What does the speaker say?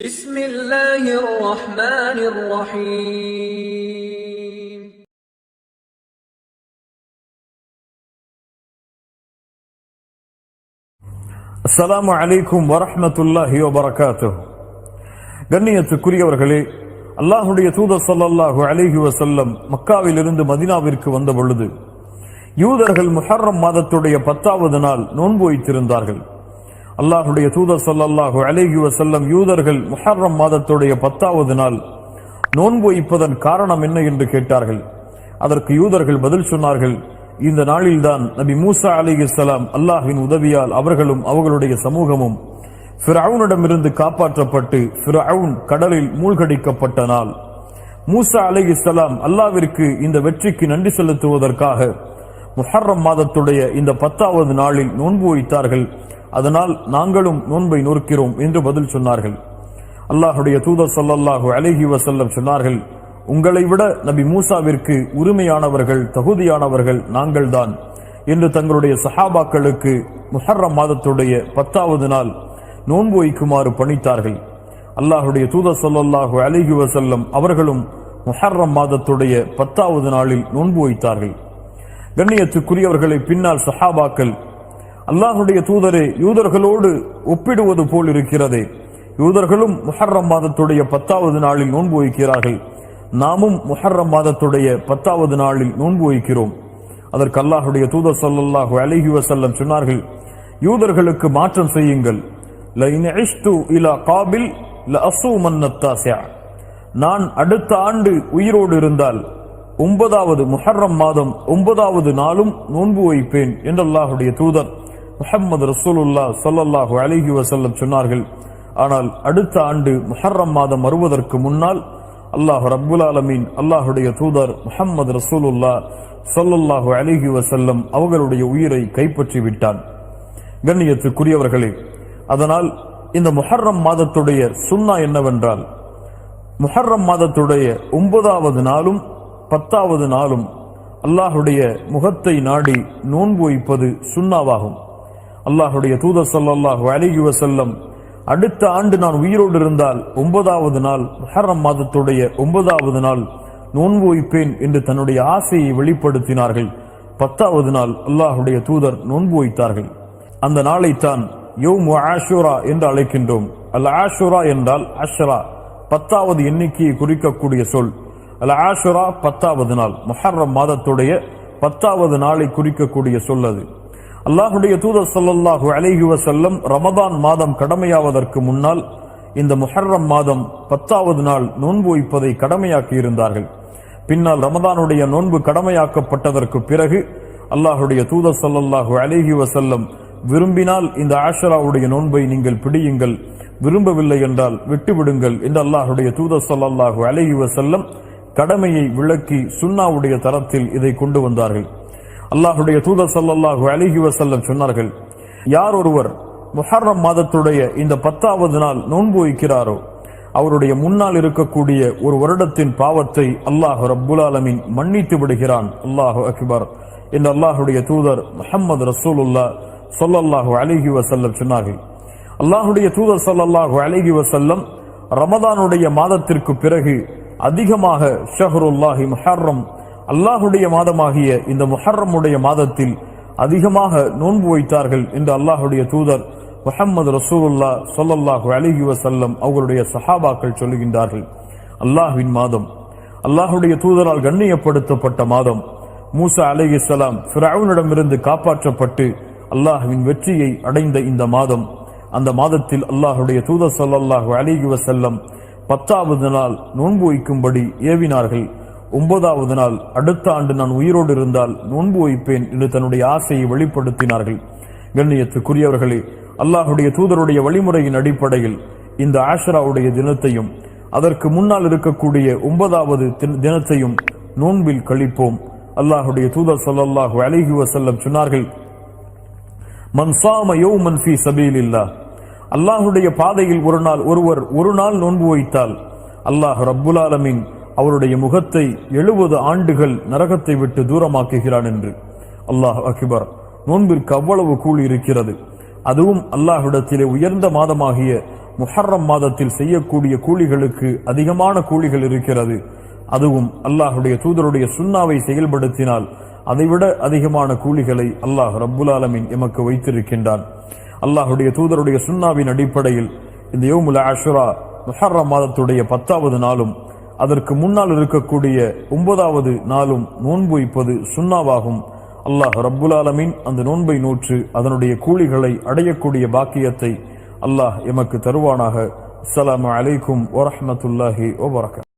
بسم الله الرحمن الرحيم அஸ்ஸலாமு அலைக்கும் வரஹ்மத்துல்லாஹி வபரகாத்துஹு. கண்ணியத்துக்குரியவர்களே, அல்லாஹுடைய தூதர் ஸல்லல்லாஹு அலைஹி வஸல்லம் மக்காவிலிருந்து மதீனாவிற்கு வந்த பொழுது யூதர்கள் முஹர்ரம் மாதத்துடைய 10வது நாள் நோன்பு வைத்திருந்தார்கள். அல்லாஹுடைய தூதர் ஸல்லல்லாஹு அலைஹி வஸல்லம் யூதர்கள் முஹர்ரம் மாதத்துடைய 10வது நாள் நோன்பு வைப்பதன் காரணம் என்ன என்று கேட்டார்கள். அதற்கு யூதர்கள் பதில் சொன்னார்கள், இந்த நாளில்தான் நபி மூசா அலைஹிஸ்ஸலாம் அல்லாஹ்வின் உதவியால் அவர்களும் அவர்களுடைய சமூகமும் ஃபிரௌனிடமிருந்து காப்பாற்றப்பட்டு ஃபிரௌன் கடலில் மூழ்கடிக்கப்பட்ட நாள். மூசா அலைஹிஸ்ஸலாம் அல்லாஹ்விற்கு இந்த வெற்றிக்கு நன்றி செலுத்துவதற்காக முஹர்ரம் மாதத்துடைய இந்த 10வது நாளில் நோன்பு வைத்தார்கள். அதனால் நாங்களும் நோன்பை நோக்கிறோம் என்று பதில் சொன்னார்கள். அல்லாஹுடைய தூதர் ஸல்லல்லாஹு அலைஹி வஸல்லம் சொன்னார்கள், உங்களை விட நபி மூசாவிற்கு உரிமையானவர்கள் தகுதியானவர்கள் நாங்கள்தான் என்று தங்களுடைய சஹாபாக்களுக்கு முஹர்ரம் மாதத்துடைய 10வது நாள் நோன்பு வைக்குமாறு பணித்தார்கள். அல்லாஹுடைய தூதர் ஸல்லல்லாஹு அலைஹி வஸல்லம் அவர்களும் முஹர்ரம் மாதத்துடைய 10வது நாளில் நோன்பு வைத்தார்கள். கண்ணியத்துக்குரியவர்களை பின்னால் சஹாபாக்கள், அல்லாஹுடைய தூதரே, யூதர்களோடு ஒப்பிடுவது போல் இருக்கிறதே, யூதர்களும் முஹர்ரம் மாதத்துடைய 10வது நாளில் நோன்பு வைக்கிறார்கள், நாமும் முஹர்ரம் மாதத்துடைய 10வது நாளில் நோன்பு வைக்கிறோம். அதற்கு அல்லாஹுடைய தூதர் ஸல்லல்லாஹு அலைஹி வஸல்லம் சொன்னார்கள், யூதர்களுக்கு மாற்றம் செய்யுங்கள். லஇன் இஷ்து இலா காபில் லஅஸூமன்ன தாஸிஅ, நான் அடுத்த ஆண்டு உயிரோடு இருந்தால் 9வது முஹர்ரம் மாதம் 9வது நாளும் நோன்பு வைப்பேன் என்று அல்லாஹுடைய தூதர் முஹம்மது ரசூலுல்லாஹ் ஸல்லல்லாஹு அலைஹி வஸல்லம் சொன்னார்கள். ஆனால் அடுத்த ஆண்டு முஹர்ரம் மாதம் வருவதற்கு முன்னால் அல்லாஹ் ரப்புல் ஆலமீன் அல்லாஹுடைய தூதர் முஹம்மது ரசூலுல்லாஹ் ஸல்லல்லாஹு அலைஹி வஸல்லம் அவர்களுடைய உயிரை கைப்பற்றி விட்டான். கண்ணியத்துக்குரியவர்களே, அதனால் இந்த முஹர்ரம் மாதத்துடைய சுன்னா என்னவென்றால், முஹர்ரம் மாதத்துடைய 9வது நாளும் 10வது நாளும் அல்லாஹுடைய முகத்தை நாடி நோன்பு வைப்பது சுன்னாவாகும். அல்லாஹுடைய தூதர் ஸல்லல்லாஹு அலைஹி வஸல்லம் அடுத்த ஆண்டு நான் உயிரோடு இருந்தால் 9வது நாள் முஹர்ரம் மாதத்துடைய 9வது நாள் நோன்பு வைப்பேன் என்று தன்னுடைய ஆசையை வெளிப்படுத்தினார்கள். 10வது நாள் அல்லாஹுடைய தூதர் நோன்பு வைத்தார்கள். அந்த நாளைத்தான் யௌமு ஆஷுரா என்று அழைக்கின்றோம். அல் ஆஷுரா என்றால் அஷ்ரா, 10வது எண்ணிக்கையை குறிக்கக்கூடிய சொல். அல் ஆஷுரா 10வது நாள், முஹர்ரம் மாதத்துடைய 10வது நாளை குறிக்கக்கூடிய சொல் அது. அல்லாஹுடைய தூதர் ஸல்லல்லாஹு அலைஹி வஸல்லம் ரமதான் மாதம் கடமையாவதற்கு முன்னால் இந்த முஹர்ரம் மாதம் 10வது நாள் நோன்பு வைப்பதை கடமையாக்கி இருந்தார்கள். பின்னால் ரமதானுடைய நோன்பு கடமையாக்கப்பட்டதற்கு பிறகு அல்லாஹுடைய தூதர் ஸல்லல்லாஹு அலைஹி வஸல்லம் விரும்பினால் இந்த ஆஷராவுடைய நோன்பை நீங்கள் பிடியுங்கள், விரும்பவில்லை என்றால் விட்டுவிடுங்கள் என்று அல்லாஹுடைய தூதர் ஸல்லல்லாஹு அலைஹி வஸல்லம் கடமையை விளக்கி சுன்னாவுடைய தரத்தில் இதை கொண்டு வந்தார்கள். அல்லாஹுடைய தூதர் ஸல்லல்லாஹு அலைஹி வஸல்லம் சொன்னார்கள், யார் ஒருவர் முஹர்ரம் மாதத்துடைய இந்த 10வது நாள் நோன்பு வைக்கிறாரோ அவருடைய முன்னால் இருக்கக்கூடிய ஒரு வருடத்தின் பாவத்தை அல்லாஹ் ரப்புல் ஆலமீன் மன்னித்து விடுகிறான். அல்லாஹு அக்பர் என்று அல்லாஹுடைய தூதர் முஹம்மது ரசூலுல்லாஹ் ஸல்லல்லாஹு அலைஹி வஸல்லம் சொன்னார்கள். அல்லாஹுடைய தூதர் ஸல்லல்லாஹு அலைஹி வஸல்லம் ரமதானுடைய மாதத்திற்கு பிறகு அதிகமாக ஷஹ்ருல்லாஹி முஹர்ரம், அல்லாஹுடைய மாதமாகிய இந்த முஹர்ரமுடைய மாதத்தில் அதிகமாக நோன்பு வைத்தார்கள் என்று அல்லாஹுடைய தூதர் முஹம்மது ரசூலுல்லாஹ் ஸல்லல்லாஹு அலைஹி வஸல்லம் அவர்களுடைய சஹாபாக்கள் சொல்லுகின்றார்கள். அல்லாஹ்வின் மாதம், அல்லாஹுடைய தூதரால் கண்ணியப்படுத்தப்பட்ட மாதம், மூசா அலைஹிஸ்ஸலாம் ஃபிரௌனிடமிருந்து காப்பாற்றப்பட்டு அல்லாஹ்வின் வெற்றியை அடைந்த இந்த மாதம், அந்த மாதத்தில் அல்லாஹுடைய தூதர் ஸல்லல்லாஹு அலைஹி வஸல்லம் 10வது நாள் நோன்பு வைக்கும்படி ஏவினார்கள். 9வது நாள் அடுத்த ஆண்டு நான் உயிரோடு இருந்தால் நோன்பு வைப்பேன் என்று தன்னுடைய ஆசையை வெளிப்படுத்தினார்கள். கண்ணியத்துக்குரியவர்களே, அல்லாஹுடைய தூதருடைய வழிமுறையின் அடிப்படையில் இந்த ஆஷராவுடைய தினத்தையும் அதற்கு முன்னால் இருக்கக்கூடிய 9வது தினத்தையும் நோன்பில் கழிப்போம். அல்லாஹுடைய தூதர் ஸல்லல்லாஹு அலைஹி வஸல்லம் சொன்னார்கள், மன் ஸாம யௌமன் ஃபீ ஸபீலில்லாஹ், அல்லாஹுடைய பாதையில் ஒரு நாள் நோன்பு வைத்தால் அல்லாஹ் ரப்புல் ஆலமீன் அவருடைய முகத்தை 70 ஆண்டுகள் நரகத்தை விட்டு தூரமாக்குகிறான் என்று. அல்லாஹ் அக்பர். நோன்பிற்கு அவ்வளவு கூலி இருக்கிறது. அதுவும் அல்லாஹ்விடத்திலே உயர்ந்த மாதமாகிய முஹர்ரம் மாதத்தில் செய்யக்கூடிய கூலிகளுக்கு அதிகமான கூலிகள் இருக்கிறது. அதுவும் அல்லாஹுடைய தூதருடைய சுன்னாவை செயல்படுத்தினால் அதைவிட அதிகமான கூலிகளை அல்லாஹ் ரப்புல் ஆலமீன் எமக்கு வைத்திருக்கின்றான். அல்லாஹுடைய தூதருடைய சுன்னாவின் அடிப்படையில் இந்த யௌமுல் ஆஷுரா முஹர்ரம் மாதத்துடைய 10வது நாளும் அதற்கு முன்னால் இருக்கக்கூடிய 9வது நாளும் நோன்பு வைப்பது சுன்னாவாகும். அல்லாஹ் ரப்புல் ஆலமீன் அந்த நோன்பை நூற்று அதனுடைய கூலிகளை அடையக்கூடிய பாக்கியத்தை அல்லாஹ் எமக்கு தருவானாக. அஸ்ஸலாமு அலைக்கும் வரஹ்மத்துல்லாஹி வபரகாத்துஹு.